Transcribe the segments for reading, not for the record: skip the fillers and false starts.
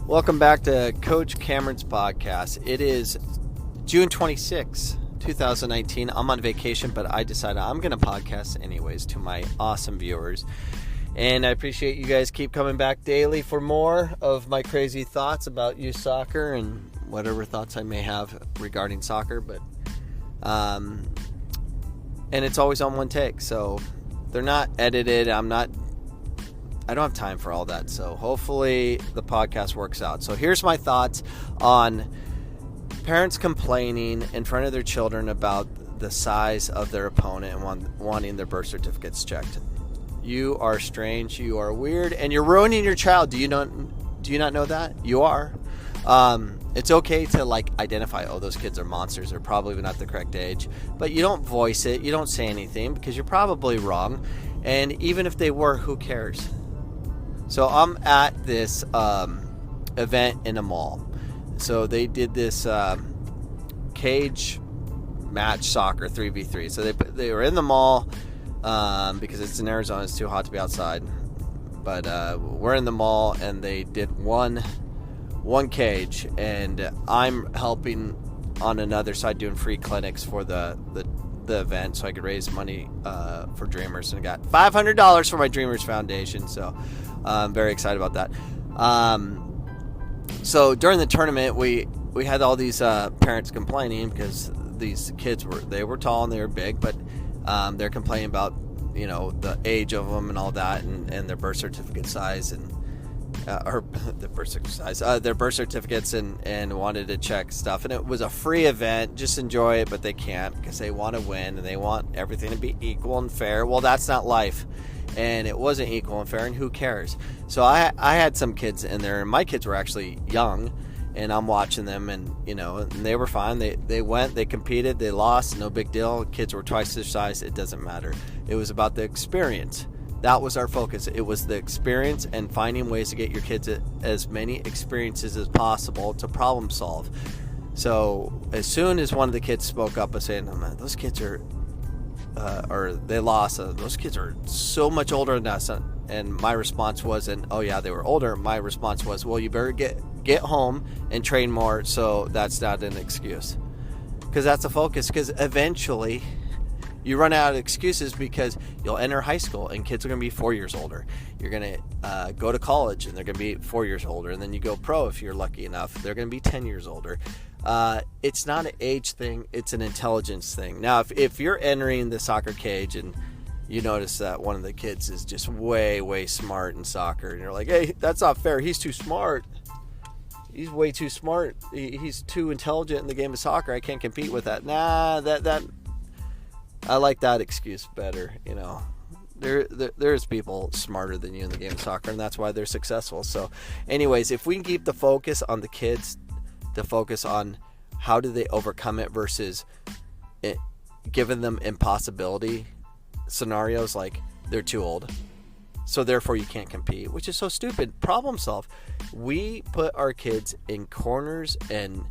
Welcome back to Coach Cameron's podcast. It is June 26, 2019. I'm on vacation, but I decided I'm going to podcast anyways to my awesome viewers. And I appreciate you guys keep coming back daily for more of my crazy thoughts about youth soccer and whatever thoughts I may have regarding soccer. But and it's always on one take, so they're not edited. I don't have time for all that, so hopefully the podcast works out. So here's my thoughts on parents complaining in front of their children about the size of their opponent and wanting their birth certificates checked. You are strange, you are weird, and you're ruining your child. Do you not know that? You are. It's okay to identify, those kids are monsters, they're probably not the correct age, but you don't voice it, you don't say anything because you're probably wrong, and even if they were, who cares? So I'm at this event in a mall. So they did this cage match soccer 3v3. So they were in the mall because it's in Arizona. It's too hot to be outside. But we're in the mall, and they did one cage, and I'm helping on another side doing free clinics for the event so I could raise money for Dreamers, and I got $500 for my Dreamers Foundation. So I'm very excited about that. So during the tournament, we had all these parents complaining because these kids were tall and they were big, but they're complaining about the age of them and all that, and their birth certificate size and their birth certificates and wanted to check stuff. And it was a free event, just enjoy it, but they can't because they want to win and they want everything to be equal and fair. Well, that's not life. And it wasn't equal and fair, and who cares? So I had some kids in there, and my kids were actually young, and I'm watching them, and and they were fine. They went, they competed, they lost, no big deal. Kids were twice their size, it doesn't matter. It was about the experience. That was our focus. It was the experience and finding ways to get your kids as many experiences as possible to problem solve. So as soon as one of the kids spoke up and saying, those kids are or they lost, those kids are so much older than us, and my response wasn't, oh yeah, they were older. My response was, well, you better get home and train more, so that's not an excuse, because that's a focus. Because eventually you run out of excuses, because you'll enter high school and kids are going to be 4 years older. You're going to go to college and they're going to be 4 years older, and then you go pro if you're lucky enough, they're going to be 10 years older. It's not an age thing, it's an intelligence thing. Now, if you're entering the soccer cage and you notice that one of the kids is just way, way smart in soccer, and you're like, hey, that's not fair, he's too smart. He's way too smart. He's too intelligent in the game of soccer. I can't compete with that. Nah, that I like that excuse better. There's people smarter than you in the game of soccer, and that's why they're successful. So anyways, if we can keep the focus on the kids, to focus on how do they overcome it versus giving them impossibility scenarios like they're too old, so therefore you can't compete, which is so stupid. Problem solve. We put our kids in corners and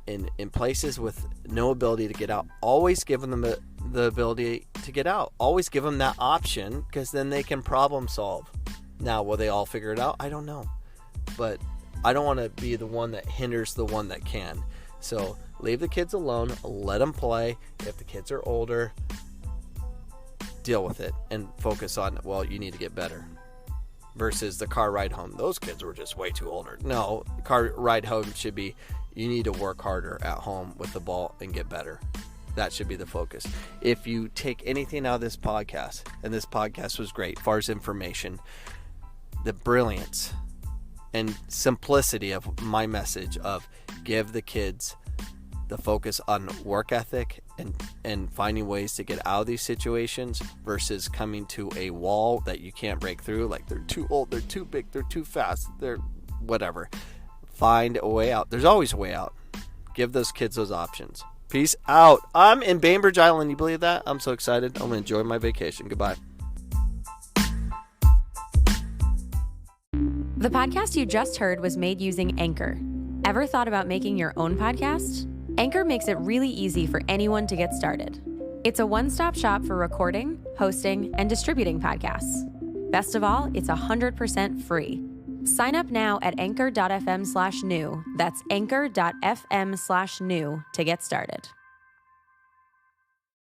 in places with no ability to get out. Always give them the ability to get out. Always give them that option, because then they can problem solve. Now, will they all figure it out? I don't know, but I don't want to be the one that hinders the one that can. So leave the kids alone, let them play. If the kids are older, deal with it and focus on, well, you need to get better. Versus the car ride home. Those kids were just way too older. No, the car ride home should be, you need to work harder at home with the ball and get better. That should be the focus. If you take anything out of this podcast, and this podcast was great as far as information, the brilliance and simplicity of my message of give the kids the focus on work ethic and finding ways to get out of these situations versus coming to a wall that you can't break through, like they're too old, they're too big, they're too fast, they're whatever. Find a way out. There's always a way out. Give those kids those options. Peace out. I'm in Bainbridge Island. You believe that? I'm so excited. I'm going to enjoy my vacation. Goodbye. The podcast you just heard was made using Anchor. Ever thought about making your own podcast? Anchor makes it really easy for anyone to get started. It's a one-stop shop for recording, hosting, and distributing podcasts. Best of all, it's 100% free. Sign up now at anchor.fm/new. That's anchor.fm/new to get started.